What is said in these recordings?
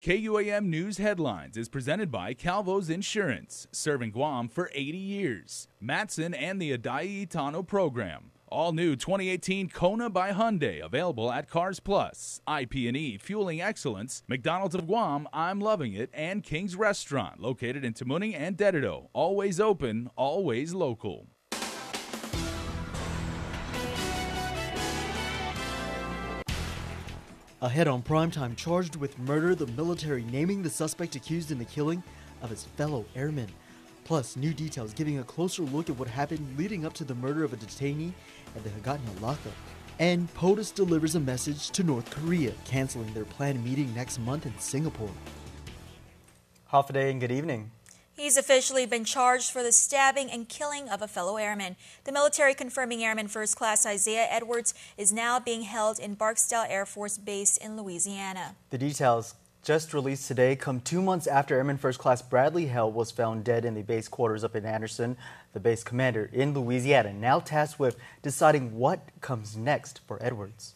KUAM News Headlines is presented by Calvo's Insurance, serving Guam for 80 years. Matson and the Adai Itano program. All new 2018 Kona by Hyundai, available at Cars Plus. IP&E, fueling excellence. McDonald's of Guam, I'm loving it. And King's Restaurant, located in Tamuning and Dedito. Always open, always local. Ahead on primetime, charged with murder, the military naming the suspect accused in the killing of his fellow airman. Plus, new details giving a closer look at what happened leading up to the murder of a detainee at the Hagåtña lockup. And POTUS delivers a message to North Korea, canceling their planned meeting next month in Singapore. Half a day and good evening. He's officially been charged for the stabbing and killing of a fellow airman. The military confirming Airman First Class Isaiah Edwards is now being held in Barksdale Air Force Base in Louisiana. The details just released today come 2 months after Airman First Class Bradley Held was found dead in the base quarters up in Anderson. The base commander in Louisiana now tasked with deciding what comes next for Edwards.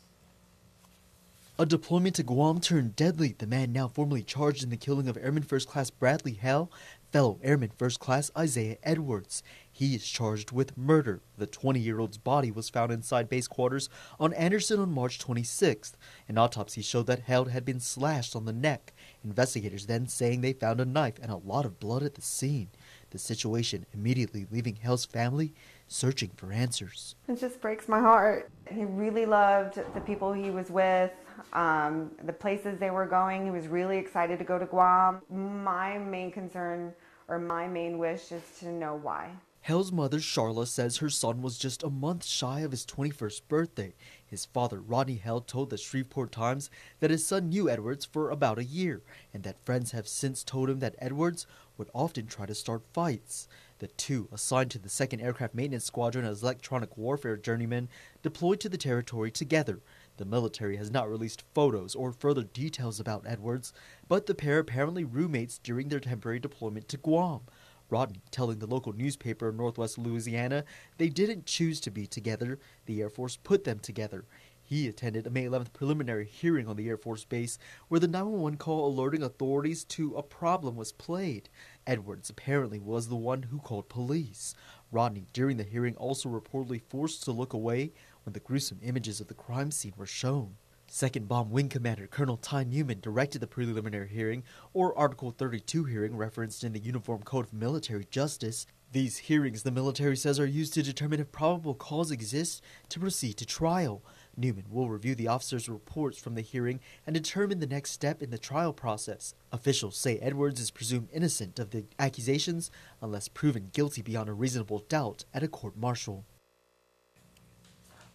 A deployment to Guam turned deadly. The man now formally charged in the killing of Airman First Class Bradley Held, fellow Airman First Class Isaiah Edwards. He is charged with murder. The 20-year-old's body was found inside base quarters on Anderson on March 26th. An autopsy showed that Held had been slashed on the neck. Investigators then saying they found a knife and a lot of blood at the scene. The situation immediately leaving Held's family searching for answers. It just breaks my heart. He really loved the people he was with, the places they were going. He was really excited to go to Guam. My main concern, or my main wish, is to know why. Held's mother, Charla, says her son was just a month shy of his 21st birthday. His father, Rodney Held, told the Shreveport Times that his son knew Edwards for about a year, and that friends have since told him that Edwards would often try to start fights. The two, assigned to the 2nd Aircraft Maintenance Squadron as electronic warfare journeymen, deployed to the territory together. The military has not released photos or further details about Edwards, but the pair apparently roommates during their temporary deployment to Guam. Rodney telling the local newspaper in Northwest Louisiana they didn't choose to be together. The Air Force put them together. He attended a May 11th preliminary hearing on the Air Force Base where the 911 call alerting authorities to a problem was played. Edwards apparently was the one who called police. Rodney, during the hearing, also reportedly forced to look away when the gruesome images of the crime scene were shown. 2nd Bomb Wing Commander Colonel Ty Newman directed the preliminary hearing, or Article 32 hearing referenced in the Uniform Code of Military Justice. These hearings, the military says, are used to determine if probable cause exists to proceed to trial. Newman will review the officers' reports from the hearing and determine the next step in the trial process. Officials say Edwards is presumed innocent of the accusations unless proven guilty beyond a reasonable doubt at a court-martial.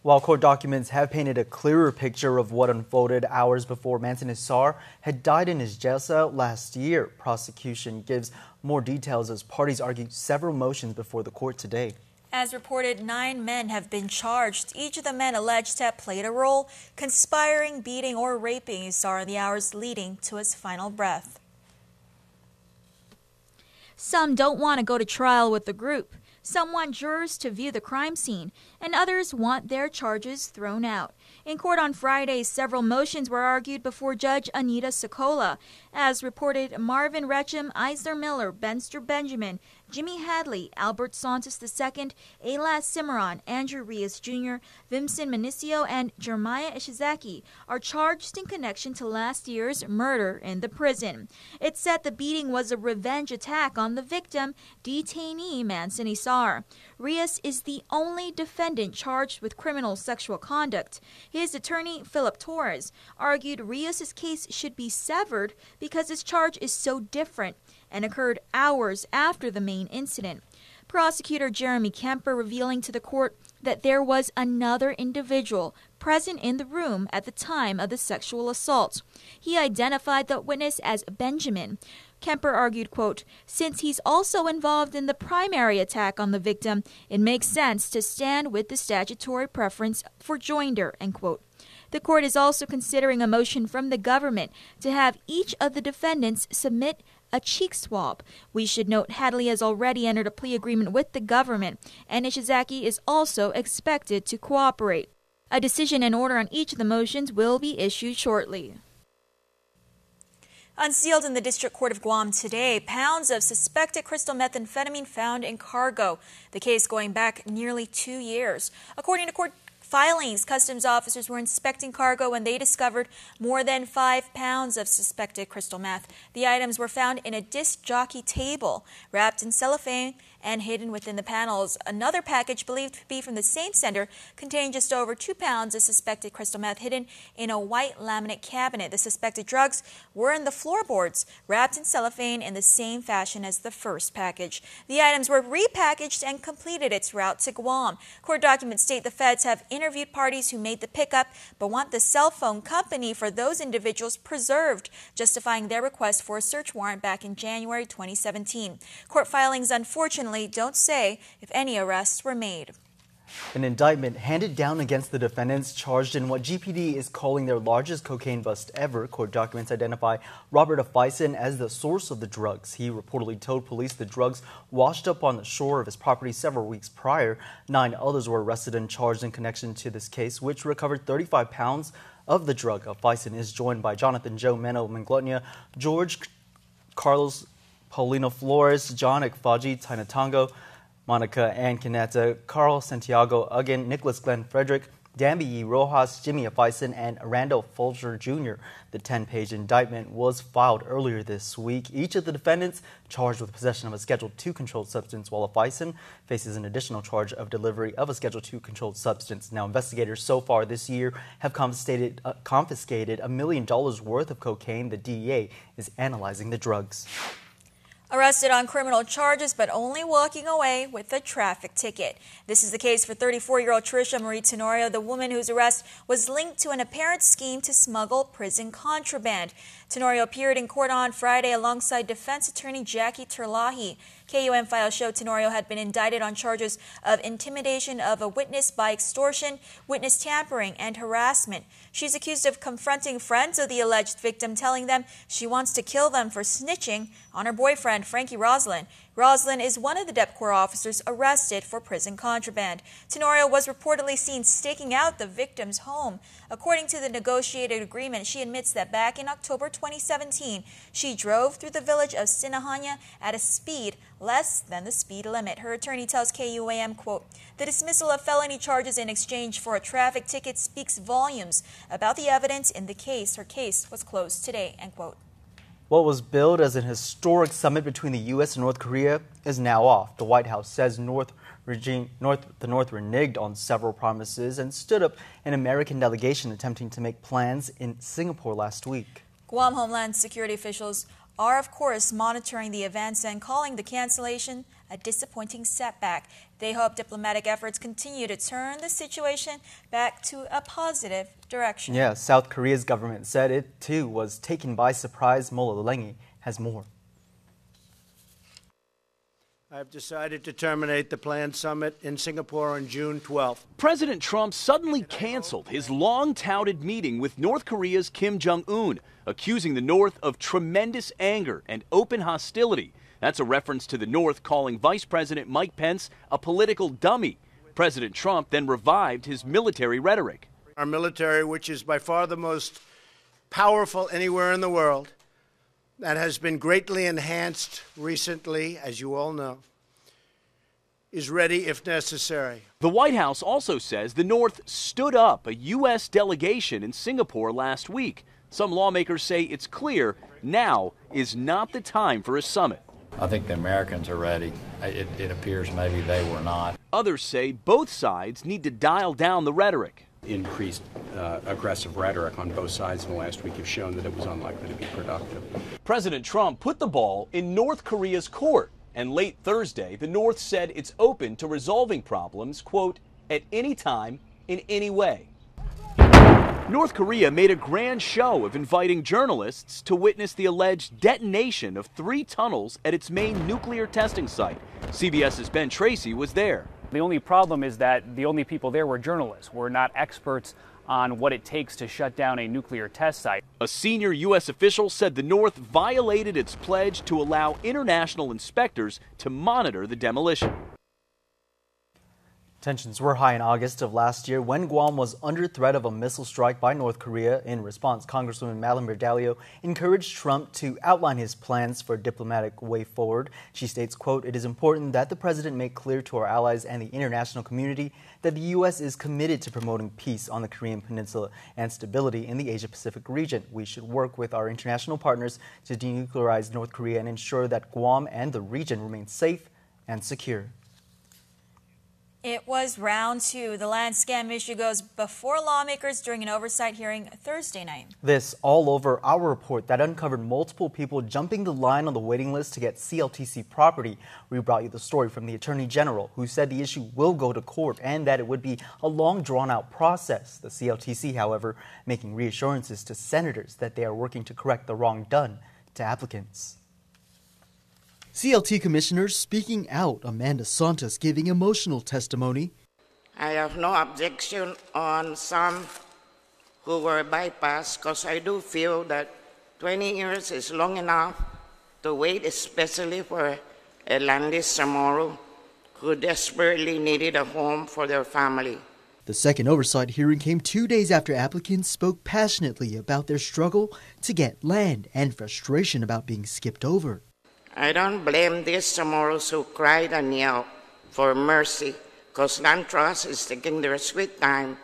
While court documents have painted a clearer picture of what unfolded hours before Manson Issar had died in his jail cell last year, prosecution gives more details as parties argue several motions before the court today. As reported, 9 men have been charged. Each of the men alleged to have played a role, conspiring, beating, or raping Issar in the hours leading to his final breath. Some don't want to go to trial with the group. Some want jurors to view the crime scene, and others want their charges thrown out. In court on Friday, several motions were argued before Judge Anita Sokola. As reported, Marvin Retcham, Eisner Miller, Benster Benjamin, Jimmy Hadley, Albert Santos II, Elas Cimarron, Andrew Rios Jr., Vincent Minicio, and Jeremiah Ishizaki are charged in connection to last year's murder in the prison. It said the beating was a revenge attack on the victim, detainee Manson Issar. Rios is the only defendant charged with criminal sexual conduct. His attorney, Philip Torres, argued Rios' case should be severed because his charge is so different and occurred hours after the main incident. Prosecutor Jeremy Kemper revealing to the court that there was another individual present in the room at the time of the sexual assault. He identified the witness as Benjamin. Kemper argued, quote, "Since he's also involved in the primary attack on the victim, it makes sense to stand with the statutory preference for joinder," end quote. The court is also considering a motion from the government to have each of the defendants submit a cheek swab. We should note Hadley has already entered a plea agreement with the government, and Ishizaki is also expected to cooperate. A decision and order on each of the motions will be issued shortly. Unsealed in the District Court of Guam today, pounds of suspected crystal methamphetamine found in cargo. The case going back nearly 2 years. According to court filings, customs officers were inspecting cargo when they discovered more than 5 pounds of suspected crystal meth. The items were found in a disc jockey table, wrapped in cellophane and hidden within the panels. Another package, believed to be from the same sender, contained just over 2 pounds of suspected crystal meth hidden in a white laminate cabinet. The suspected drugs were in the floorboards, wrapped in cellophane in the same fashion as the first package. The items were repackaged and completed its route to Guam. Court documents state the feds have interviewed parties who made the pickup, but want the cell phone company for those individuals preserved, justifying their request for a search warrant back in January 2017. Court filings, unfortunately, don't say if any arrests were made. An indictment handed down against the defendants charged in what GPD is calling their largest cocaine bust ever. Court documents identify Robert Afison as the source of the drugs. He reportedly told police the drugs washed up on the shore of his property several weeks prior. 9 others were arrested and charged in connection to this case, which recovered 35 pounds of the drug. Afison is joined by Jonathan Joe Meno Manglonia, George Carlos Paulino Flores, John Ekfaji Tainatango, Monica Ann Caneta, Carl Santiago Uggan, Nicholas Glenn Frederick, Dambi Rojas, Jimmy Afison, and Randall Fulcher Jr. The 10-page indictment was filed earlier this week. Each of the defendants charged with possession of a Schedule II controlled substance, while Afison faces an additional charge of delivery of a Schedule II controlled substance. Now, investigators so far this year have confiscated $1 million worth of cocaine. The DEA is analyzing the drugs. Arrested on criminal charges, but only walking away with a traffic ticket. This is the case for 34-year-old Trisha Tenorio, the woman whose arrest was linked to an apparent scheme to smuggle prison contraband. Tenorio appeared in court on Friday alongside defense attorney Jackie Terlahi. KUAM files show Tenorio had been indicted on charges of intimidation of a witness by extortion, witness tampering, and harassment. She's accused of confronting friends of the alleged victim, telling them she wants to kill them for snitching on her boyfriend, Frankie Roslin. Roslin is one of the Dep Corps officers arrested for prison contraband. Tenorio was reportedly seen staking out the victim's home. According to the negotiated agreement, she admits that back in October 2017, she drove through the village of Sinahanya at a speed less than the speed limit. Her attorney tells KUAM, quote, "The dismissal of felony charges in exchange for a traffic ticket speaks volumes about the evidence in the case. Her case was closed today," end quote. What was billed as an historic summit between the U.S. and North Korea is now off. The White House says the North reneged on several promises and stood up an American delegation attempting to make plans in Singapore last week. Guam Homeland Security officials are, of course, monitoring the events and calling the cancellation a disappointing setback. They hope diplomatic efforts continue to turn the situation back to a positive direction. Yeah, South Korea's government said it, too, was taken by surprise. Mola Lengi has more. I've decided to terminate the planned summit in Singapore on June 12th. President Trump suddenly canceled his long-touted meeting with North Korea's Kim Jong-un, accusing the North of tremendous anger and open hostility. That's a reference to the North calling Vice President Mike Pence a political dummy. President Trump then revived his military rhetoric. Our military, which is by far the most powerful anywhere in the world, that has been greatly enhanced recently, as you all know, is ready if necessary. The White House also says the North stood up a U.S. delegation in Singapore last week. Some lawmakers say it's clear now is not the time for a summit. I think the Americans are ready. It appears maybe they were not. Others say both sides need to dial down the rhetoric. Increased aggressive rhetoric on both sides in the last week have shown that it was unlikely to be productive. President Trump put the ball in North Korea's court, and late Thursday, the North said it's open to resolving problems, quote, at any time, in any way. North Korea made a grand show of inviting journalists to witness the alleged detonation of 3 tunnels at its main nuclear testing site. CBS's Ben Tracy was there. The only problem is that the only people there were journalists. We're not experts on what it takes to shut down a nuclear test site. A senior U.S. official said the North violated its pledge to allow international inspectors to monitor the demolition. Tensions were high in August of last year when Guam was under threat of a missile strike by North Korea. In response, Congresswoman Madeline Verdalio encouraged Trump to outline his plans for a diplomatic way forward. She states, quote, "It is important that the president make clear to our allies and the international community that the U.S. is committed to promoting peace on the Korean Peninsula and stability in the Asia-Pacific region. We should work with our international partners to denuclearize North Korea and ensure that Guam and the region remain safe and secure." It was round 2. The land scam issue goes before lawmakers during an oversight hearing Thursday night. This all over our report that uncovered multiple people jumping the line on the waiting list to get CLTC property. We brought you the story from the Attorney General, who said the issue will go to court and that it would be a long, drawn-out process. The CLTC, however, making reassurances to senators that they are working to correct the wrong done to applicants. CLT commissioners speaking out, Amanda Santos giving emotional testimony. I have no objection on some who were bypassed because I do feel that 20 years is long enough to wait, especially for Elandis Zamoro, who desperately needed a home for their family. The second oversight hearing came 2 days after applicants spoke passionately about their struggle to get land and frustration about being skipped over. I don't blame these Zamoros who cried and yelled for mercy because Land Trust is taking their sweet time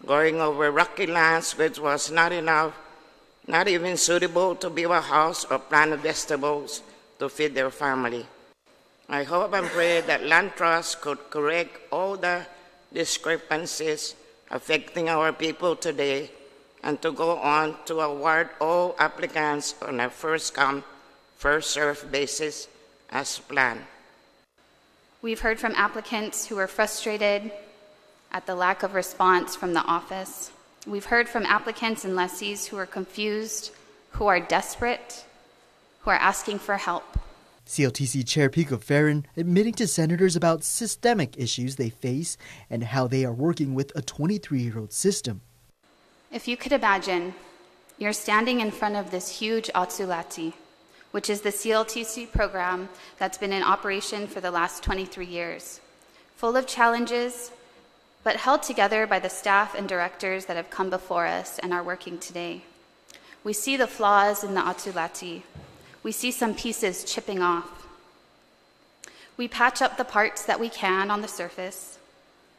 going over rocky lands which was not enough, not even suitable to build a house or plant vegetables to feed their family. I hope and pray that Land Trust could correct all the discrepancies affecting our people today and to go on to award all applicants on a first-come, first-served basis as planned. We've heard from applicants who are frustrated at the lack of response from the office. We've heard from applicants and lessees who are confused, who are desperate, who are asking for help. CLTC Chair Pico Farron admitting to senators about systemic issues they face and how they are working with a 23-year-old system. If you could imagine, you're standing in front of this huge Atsulati, which is the CLTC program that's been in operation for the last 23 years, full of challenges, but held together by the staff and directors that have come before us and are working today. We see the flaws in the Atsulati. We see some pieces chipping off. We patch up the parts that we can on the surface,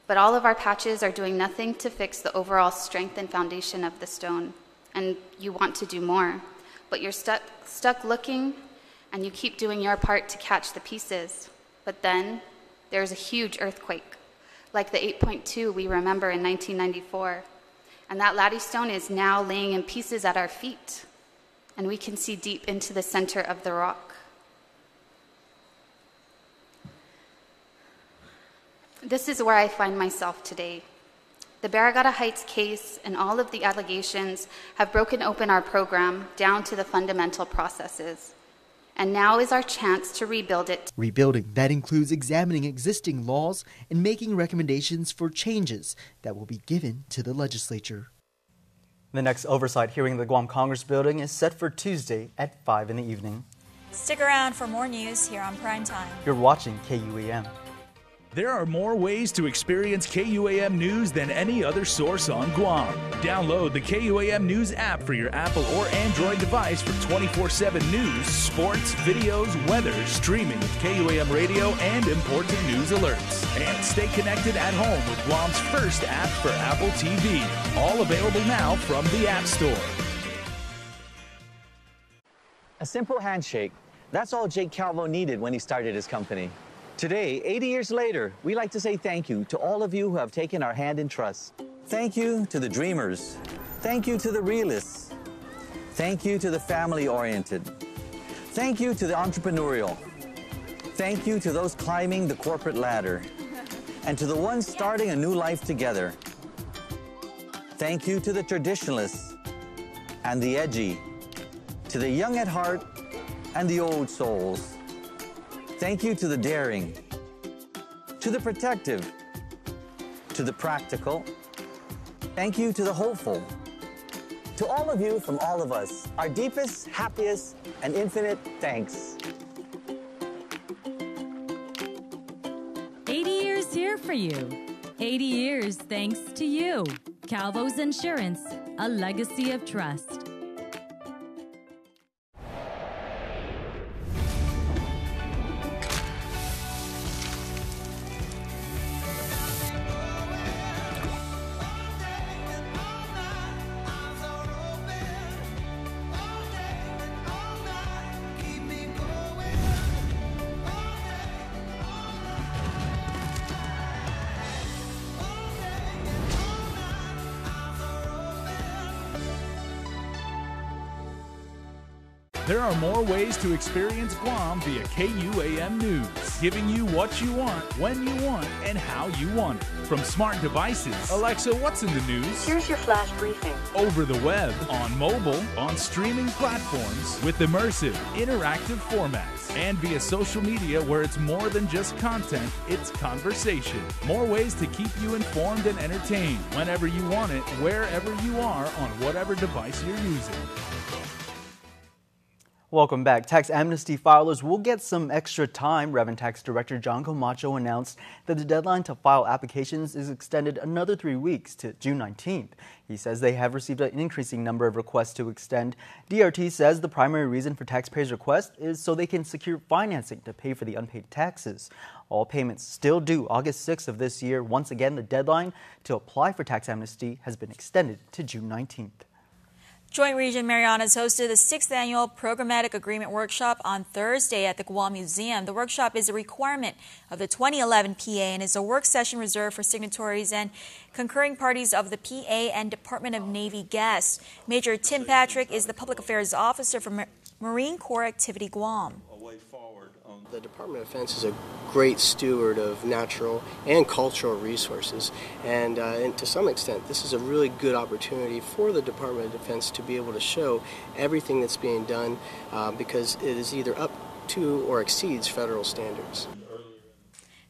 but all of our patches are doing nothing to fix the overall strength and foundation of the stone, and you want to do more. But you're stuck looking, and you keep doing your part to catch the pieces. But then there's a huge earthquake, like the 8.2 we remember in 1994. And that laddystone is now laying in pieces at our feet, and we can see deep into the center of the rock. This is where I find myself today. The Barragata Heights case and all of the allegations have broken open our program down to the fundamental processes. And now is our chance to rebuild it. Rebuilding, that includes examining existing laws and making recommendations for changes that will be given to the legislature. The next oversight hearing in the Guam Congress building is set for Tuesday at 5 in the evening. Stick around for more news here on Prime Time. You're watching KUAM. There are more ways to experience KUAM News than any other source on Guam. Download the KUAM News app for your Apple or Android device for 24/7 news, sports, videos, weather, streaming with KUAM radio, and important news alerts. And stay connected at home with Guam's first app for Apple TV. All available now from the App Store. A simple handshake. That's all Jake Calvo needed when he started his company. Today, 80 years later, we like to say thank you to all of you who have taken our hand in trust. Thank you to the dreamers. Thank you to the realists. Thank you to the family-oriented. Thank you to the entrepreneurial. Thank you to those climbing the corporate ladder. And to the ones starting a new life together. Thank you to the traditionalists and the edgy. To the young at heart and the old souls. Thank you to the daring, to the protective, to the practical. Thank you to the hopeful. To all of you from all of us, our deepest, happiest, and infinite thanks. 80 years here for you. 80 years thanks to you. Calvo's Insurance, a legacy of trust. There are more ways to experience Guam via KUAM News, giving you what you want, when you want, and how you want it. From smart devices, Alexa, what's in the news? Here's your flash briefing. Over the web, on mobile, on streaming platforms, with immersive, interactive formats, and via social media where it's more than just content, it's conversation. More ways to keep you informed and entertained whenever you want it, wherever you are, on whatever device you're using. Welcome back. Tax amnesty filers will get some extra time. Revenue Tax Director John Camacho announced that the deadline to file applications is extended another 3 weeks to June 19th. He says they have received an increasing number of requests to extend. DRT says the primary reason for taxpayers' request is so they can secure financing to pay for the unpaid taxes. All payments still due August 6th of this year. Once again, the deadline to apply for tax amnesty has been extended to June 19th. Joint Region Marianas hosted the 6th annual Programmatic Agreement Workshop on Thursday at the Guam Museum. The workshop is a requirement of the 2011 PA and is a work session reserved for signatories and concurring parties of the PA and Department of Navy guests. Major Tim Patrick is the Public Affairs Officer for Marine Corps Activity Guam. The Department of Defense is a great steward of natural and cultural resources, and to some extent this is a really good opportunity for the Department of Defense to be able to show everything that's being done because it is either up to or exceeds federal standards.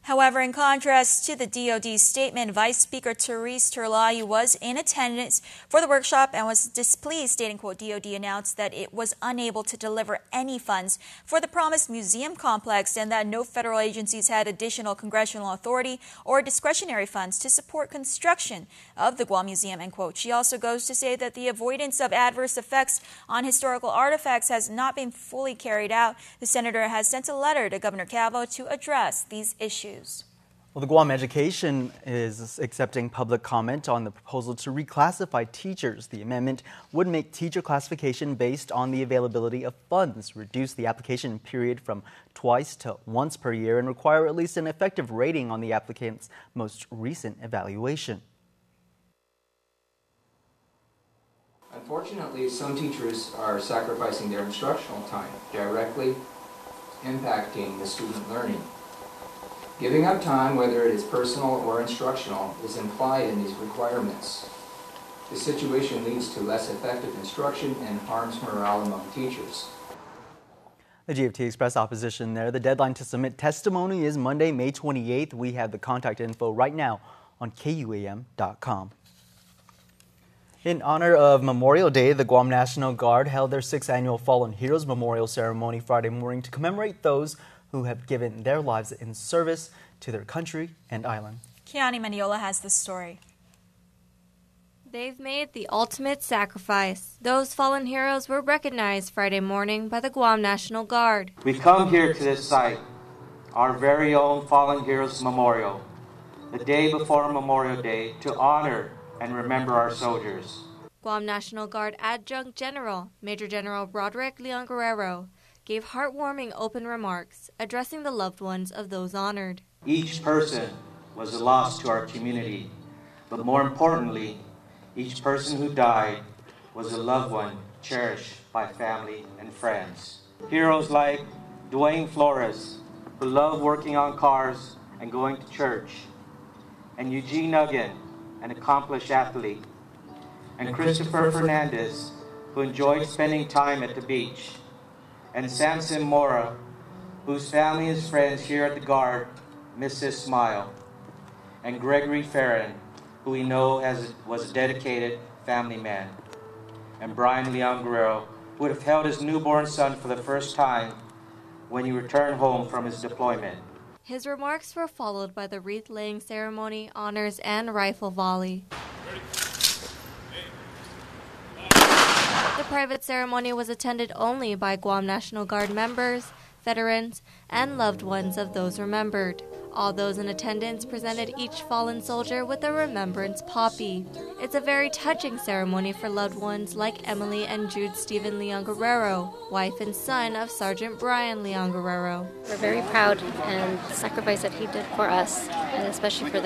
However, in contrast to the DoD statement, Vice Speaker Therese Terlayu was in attendance for the workshop and was displeased, stating, quote, DoD announced that it was unable to deliver any funds for the promised museum complex and that no federal agencies had additional congressional authority or discretionary funds to support construction of the Guam Museum, end quote. She also goes to say that the avoidance of adverse effects on historical artifacts has not been fully carried out. The senator has sent a letter to Governor Calvo to address these issues. Well, the Guam Education is accepting public comment on the proposal to reclassify teachers. The amendment would make teacher classification based on the availability of funds, reduce the application period from twice to once per year, and require at least an effective rating on the applicant's most recent evaluation. Unfortunately, some teachers are sacrificing their instructional time, directly impacting the student learning. Giving up time, whether it is personal or instructional, is implied in these requirements. This situation leads to less effective instruction and harms morale among teachers. The GFT expressed opposition there. The deadline to submit testimony is Monday, May 28th. We have the contact info right now on KUAM.com. In honor of Memorial Day, the Guam National Guard held their 6th annual Fallen Heroes Memorial Ceremony Friday morning to commemorate those who have given their lives in service to their country and island. Kiani Maniola has the story. They've made the ultimate sacrifice. Those fallen heroes were recognized Friday morning by the Guam National Guard. We come here to this site, our very own Fallen Heroes Memorial, the day before Memorial Day, to honor and remember our soldiers. Guam National Guard Adjunct General, Major General Broderick Leon Guerrero, gave heartwarming open remarks addressing the loved ones of those honored. Each person was a loss to our community, but more importantly, each person who died was a loved one cherished by family and friends. Heroes like Dwayne Flores, who loved working on cars and going to church, and Eugene Nuggan, an accomplished athlete, and Christopher Fernandez, who enjoyed spending time at the beach, and Samson Mora, whose family and friends here at the Guard miss his smile, and Gregory Farron, who we know was a dedicated family man, and Brian Leon Guerrero, who would have held his newborn son for the first time when he returned home from his deployment. His remarks were followed by the wreath-laying ceremony, honors, and rifle volley. The private ceremony was attended only by Guam National Guard members, veterans, and loved ones of those remembered. All those in attendance presented each fallen soldier with a remembrance poppy. It's a very touching ceremony for loved ones like Emily and Jude Stephen Leon Guerrero, wife and son of Sergeant Brian Leon Guerrero. We're very proud and the sacrifice that he did for us, and especially for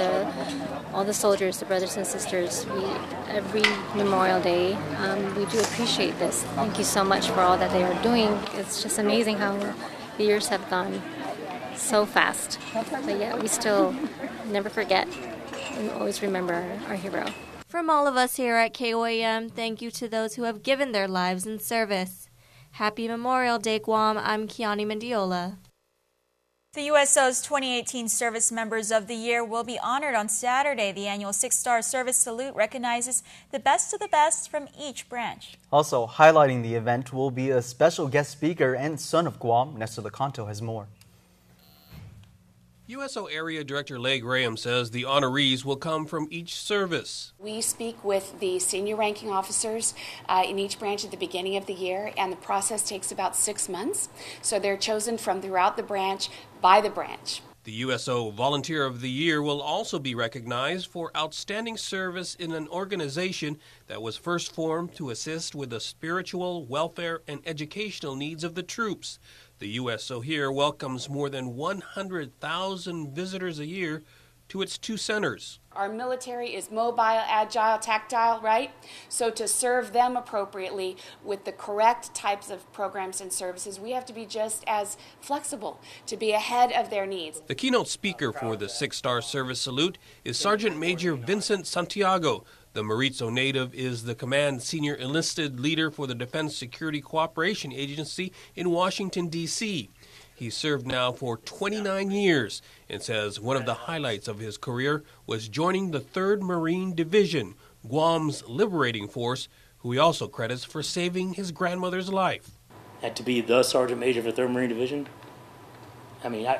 all the soldiers, the brothers and sisters. Every Memorial Day, we do appreciate this. Thank you so much for all that they are doing. It's just amazing how the years have gone so fast, but yet we still never forget and always remember our hero. From all of us here at KUAM, thank you to those who have given their lives in service. Happy Memorial Day, Guam. I'm Kiani Mendiola. The USO's 2018 Service Members of the Year will be honored on Saturday. The annual 6-star service salute recognizes the best of the best from each branch. Also highlighting the event will be a special guest speaker and son of Guam. Nestor Lecanto has more. USO Area Director Leigh Graham says the honorees will come from each service. We speak with the senior ranking officers in each branch at the beginning of the year, and the process takes about 6 months. So they're chosen from throughout the branch by the branch. The USO Volunteer of the Year will also be recognized for outstanding service in an organization that was first formed to assist with the spiritual, welfare, and educational needs of the troops. The USO here welcomes more than 100,000 visitors a year to its 2 centers. Our military is mobile, agile, tactile, right? So to serve them appropriately with the correct types of programs and services, we have to be just as flexible to be ahead of their needs. The keynote speaker for the 6-star service salute is Sergeant Major Vincent Santiago. The Maritzo native is the command senior enlisted leader for the Defense Security Cooperation Agency in Washington, D.C. He served now for 29 years and says one of the highlights of his career was joining the 3rd Marine Division, Guam's liberating force, who he also credits for saving his grandmother's life. And to be the Sergeant Major of the 3rd Marine Division, I mean,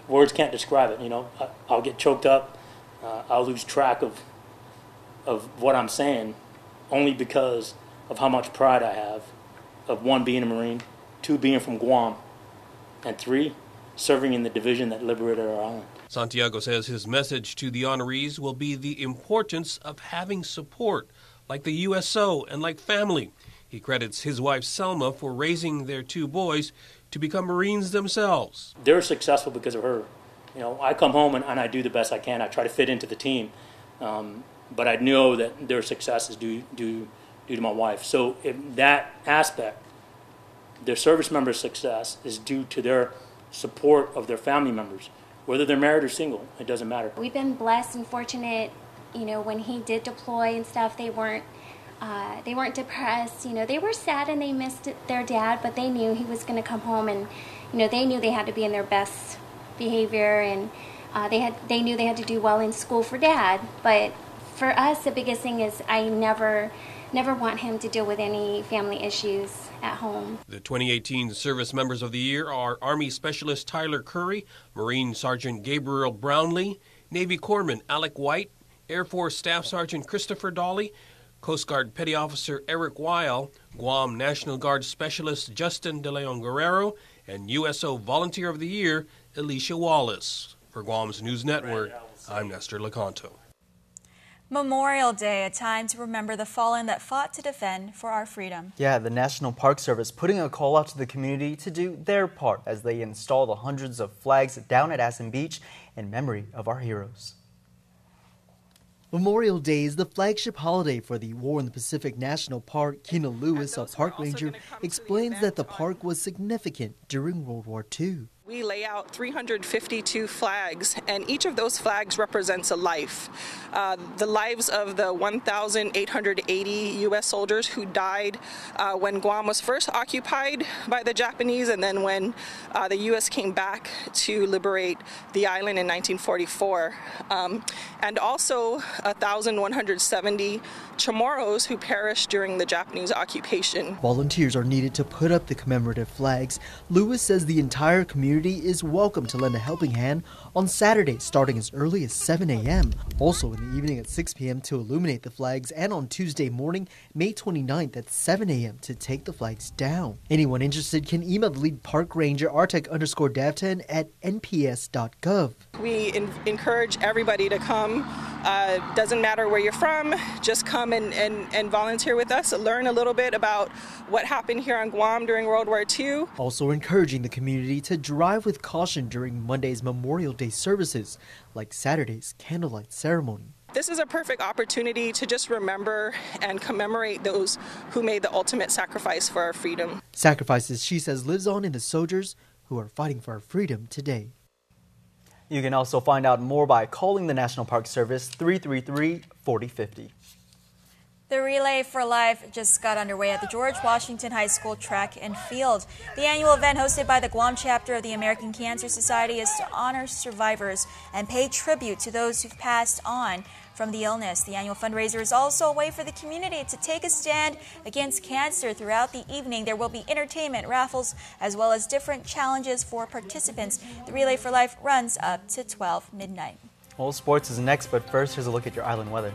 words can't describe it. You know, I'll get choked up. I'll lose track of what I'm saying, only because of how much pride I have of 1, being a Marine, 2, being from Guam, and 3, serving in the division that liberated our island. Santiago says his message to the honorees will be the importance of having support, like the USO and like family. He credits his wife Selma for raising their 2 boys to become Marines themselves. They're successful because of her. You know, I come home and I do the best I can. I try to fit into the team. But I know that their success is due to my wife. So in that aspect, their service members' success is due to their support of their family members. Whether they're married or single, it doesn't matter. We've been blessed and fortunate, you know, when he did deploy and stuff, they weren't depressed. You know, they were sad and they missed their dad, but they knew he was going to come home, and, you know, they knew they had to be in their best behavior, and they knew they had to do well in school for Dad. But for us, the biggest thing is I never want him to deal with any family issues at home. The 2018 Service Members of the Year are Army Specialist Tyler Curry, Marine Sergeant Gabriel Brownlee, Navy Corpsman Alec White, Air Force Staff Sergeant Christopher Dawley, Coast Guard Petty Officer Eric Weil, Guam National Guard Specialist Justin De Leon Guerrero, and USO Volunteer of the Year Alicia Wallace. For Guam's News Network, I'm Nestor Lecanto. Memorial Day, a time to remember the fallen that fought to defend for our freedom. Yeah, the National Park Service putting a call out to the community to do their part as they install the hundreds of flags down at Aspen Beach in memory of our heroes. Memorial Day is the flagship holiday for the War in the Pacific National Park. Keena Lewis, a park ranger, explains that the park was significant during World War II. We lay out 352 flags, and each of those flags represents a life. The lives of the 1,880 U.S. soldiers who died when Guam was first occupied by the Japanese, and then when the U.S. came back to liberate the island in 1944. And also 1,170 Chamorros who perished during the Japanese occupation. Volunteers are needed to put up the commemorative flags. Lewis says the entire community community is welcome to lend a helping hand on Saturday starting as early as 7 a.m. Also in the evening at 6 p.m. to illuminate the flags, and on Tuesday morning, May 29th at 7 a.m. to take the flags down. Anyone interested can email the lead park ranger artec_davton at nps.gov. We encourage everybody to come. Doesn't matter where you're from, just come and volunteer with us, learn a little bit about what happened here on Guam during World War II. Also encouraging the community to drive with caution during Monday's Memorial Day services, like Saturday's candlelight ceremony. This is a perfect opportunity to just remember and commemorate those who made the ultimate sacrifice for our freedom. Sacrifices, she says, lives on in the soldiers who are fighting for our freedom today. You can also find out more by calling the National Park Service 333-4050. The Relay for Life just got underway at the George Washington High School track and field. The annual event hosted by the Guam chapter of the American Cancer Society is to honor survivors and pay tribute to those who've passed on from the illness. The annual fundraiser is also a way for the community to take a stand against cancer. Throughout the evening, there will be entertainment, raffles, as well as different challenges for participants. The Relay for Life runs up to 12 midnight. Well, sports is next, but first, here's a look at your island weather.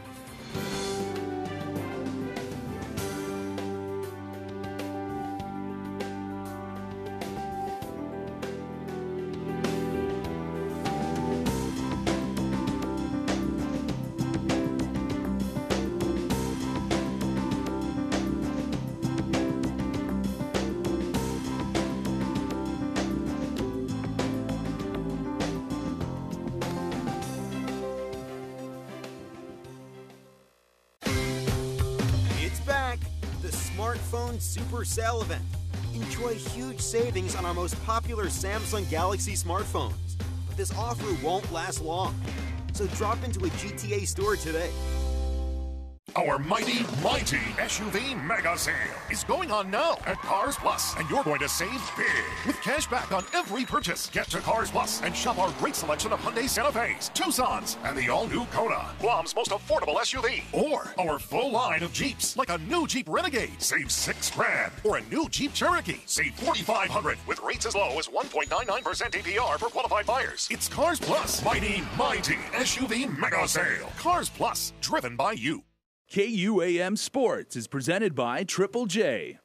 Supercell event. Enjoy huge savings on our most popular Samsung Galaxy smartphones. But this offer won't last long. So drop into a GTA store today. Our mighty SUV mega sale is going on now at Cars Plus, and you're going to save big with cash back on every purchase. Get to Cars Plus and shop our great selection of Hyundai Santa Fe's, Tucsons, and the all-new Kona, Guam's most affordable SUV. Or our full line of Jeeps, like a new Jeep Renegade, save $6,000, or a new Jeep Cherokee, save $4,500 with rates as low as 1.99% APR for qualified buyers. It's Cars Plus, mighty SUV mega sale. Cars Plus, driven by you. KUAM Sports is presented by Triple J.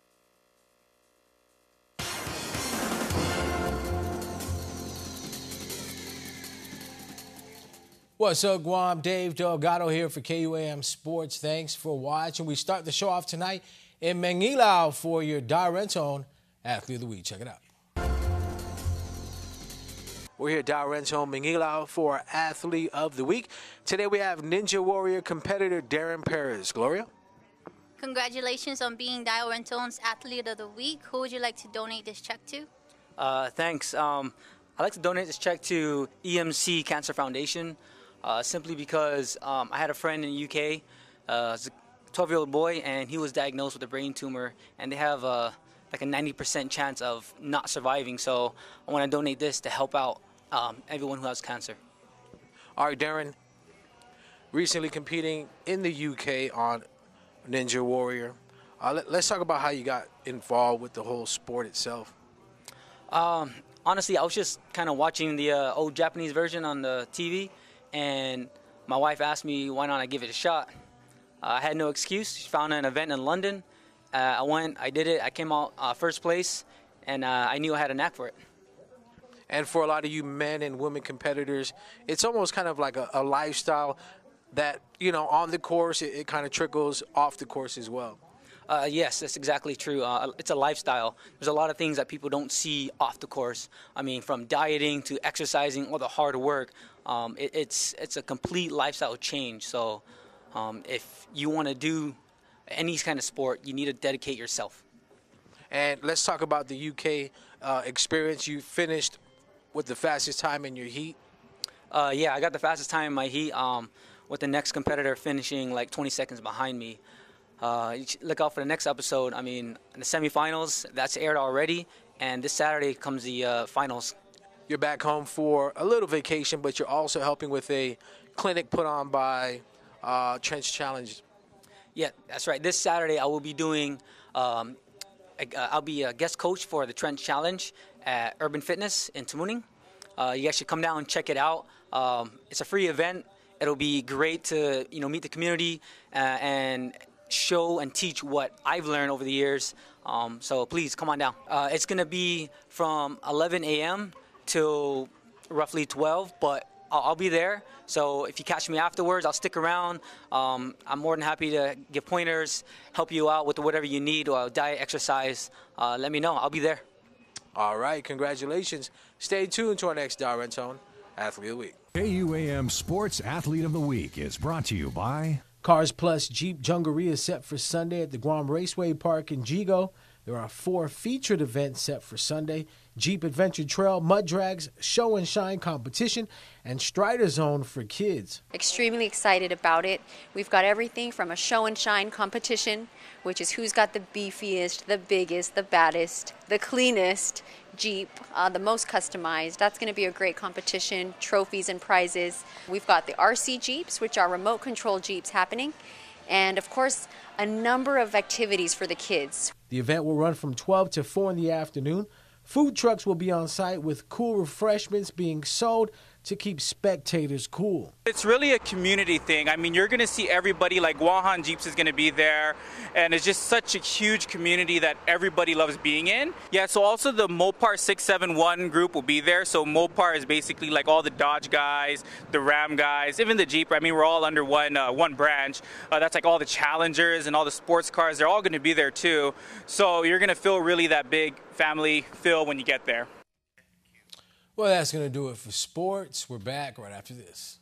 What's up, Guam? Dave Delgado here for KUAM Sports. Thanks for watching. We start the show off tonight in Manilao for your Darrenton Athlete of the Week. Check it out. We're here at Darrenton, Manilao for our Athlete of the Week. Today we have Ninja Warrior competitor Darren Perez. Gloria? Congratulations on being Darrenton's Athlete of the Week. Who would you like to donate this check to? Thanks. I'd like to donate this check to EMC Cancer Foundation, simply because I had a friend in the UK, a 12-year-old boy, and he was diagnosed with a brain tumor, and they have like a 90% chance of not surviving. So I want to donate this to help out everyone who has cancer. All right, Darren, recently competing in the UK on Ninja Warrior. Let's talk about how you got involved with the whole sport itself. Honestly, I was just kind of watching the old Japanese version on the TV, and my wife asked me why not I give it a shot. I had no excuse. She found an event in London. I went, I did it, I came out first place, and I knew I had a knack for it. And for a lot of you men and women competitors, it's almost kind of like a lifestyle that, you know, on the course, it kind of trickles off the course as well. Yes, that's exactly true. It's a lifestyle. There's a lot of things that people don't see off the course. I mean, from dieting to exercising, all the hard work. It's a complete lifestyle change. So if you want to do any kind of sport, you need to dedicate yourself. And let's talk about the UK experience. You finished with the fastest time in your heat. Yeah, I got the fastest time in my heat, with the next competitor finishing like 20 seconds behind me. Look out for the next episode. I mean, in the semifinals, that's aired already, and this Saturday comes the finals. You're back home for a little vacation, but you're also helping with a clinic put on by Trench Challenge. Yeah, that's right. This Saturday, I will be doing, I'll be a guest coach for the Trench Challenge, at Urban Fitness in Tamuning. You guys should come down and check it out. It's a free event. It'll be great to meet the community and show and teach what I've learned over the years. So please come on down. It's going to be from 11 a.m. till roughly 12, but I'll be there. So if you catch me afterwards, I'll stick around. I'm more than happy to give pointers, help you out with whatever you need, or diet, exercise. Let me know. I'll be there. All right, congratulations. Stay tuned to our next Darrenton Athlete of the Week. KUAM Sports Athlete of the Week is brought to you by Cars Plus Jeep Jungaree is set for Sunday at the Guam Raceway Park in Jigo. There are 4 featured events set for Sunday: Jeep Adventure Trail, Mud Drags, Show and Shine Competition, and Strider Zone for kids. Extremely excited about it. We've got everything from a show and shine competition, which is who's got the beefiest, the biggest, the baddest, the cleanest Jeep, the most customized. That's going to be a great competition, trophies and prizes. We've got the RC Jeeps, which are remote control Jeeps happening, and of course, a number of activities for the kids. The event will run from 12 to 4 in the afternoon. Food trucks will be on site with cool refreshments being sold to keep spectators cool. It's really a community thing. I mean, you're going to see everybody, like Guahan Jeeps is going to be there, and it's just such a huge community that everybody loves being in. Yeah, so also the Mopar 671 group will be there. So Mopar is basically like all the Dodge guys, the Ram guys, even the Jeep. I mean, we're all under one branch. That's like all the Challengers and all the sports cars. They're all going to be there too. So you're going to feel really that big family feel when you get there. Well, that's going to do it for sports. We're back right after this.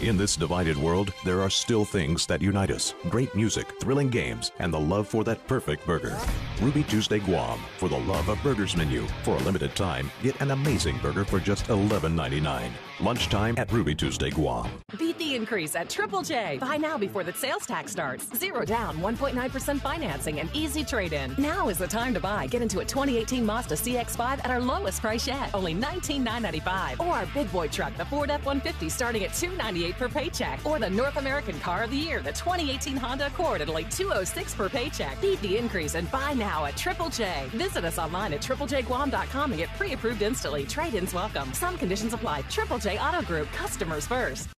In this divided world, there are still things that unite us. Great music, thrilling games, and the love for that perfect burger. Ruby Tuesday Guam, for the love of burgers menu. For a limited time, get an amazing burger for just $11.99. Lunchtime at Ruby Tuesday Guam. Beat the increase at Triple J. Buy now before the sales tax starts. 0 down, 1.9% financing, and easy trade-in. Now is the time to buy. Get into a 2018 Mazda CX-5 at our lowest price yet, only $19,995. Or our big boy truck, the Ford F-150, starting at $298 per paycheck. Or the North American Car of the Year, the 2018 Honda Accord at only $206 per paycheck. Beat the increase and buy now at Triple J. Visit us online at triplejguam.com and get pre-approved instantly. Trade-ins welcome. Some conditions apply. Triple J Auto Group, customers first.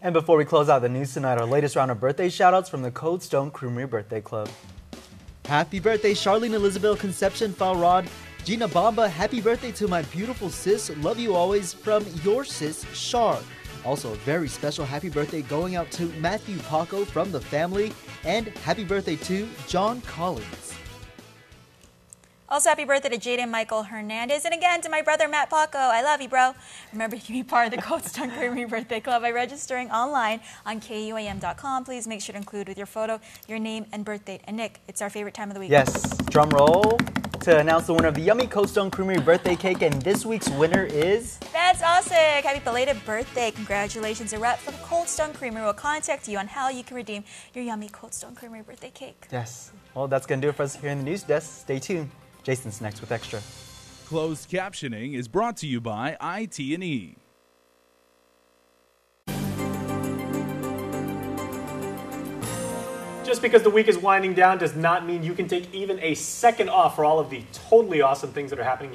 And before we close out the news tonight, our latest round of birthday shoutouts from the Cold Stone Creamery Birthday Club. Happy birthday, Charlene Elizabeth Conception Falrod. Gina Bamba, happy birthday to my beautiful sis. Love you always, from your sis, Char. Also, a very special happy birthday going out to Matthew Paco from the family. And happy birthday to John Collins. Also, happy birthday to Jaden Michael Hernandez. And again, to my brother, Matt Paco. I love you, bro. Remember, you can be part of the Cold Stone Creamery Birthday Club by registering online on KUAM.com. Please make sure to include with your photo your name and birth date. And Nick, it's our favorite time of the week. Yes, drum roll to announce the winner of the yummy Cold Stone Creamery Birthday Cake. And this week's winner is... That's awesome. Happy belated birthday. Congratulations. A rep from Cold Stone Creamery will contact you on how you can redeem your yummy Cold Stone Creamery Birthday Cake. Yes. Well, that's going to do it for us here in the news desk. Stay tuned. Jason's next with Extra. Closed captioning is brought to you by IT&E. Just because the week is winding down does not mean you can take even a second off for all of the totally awesome things that are happening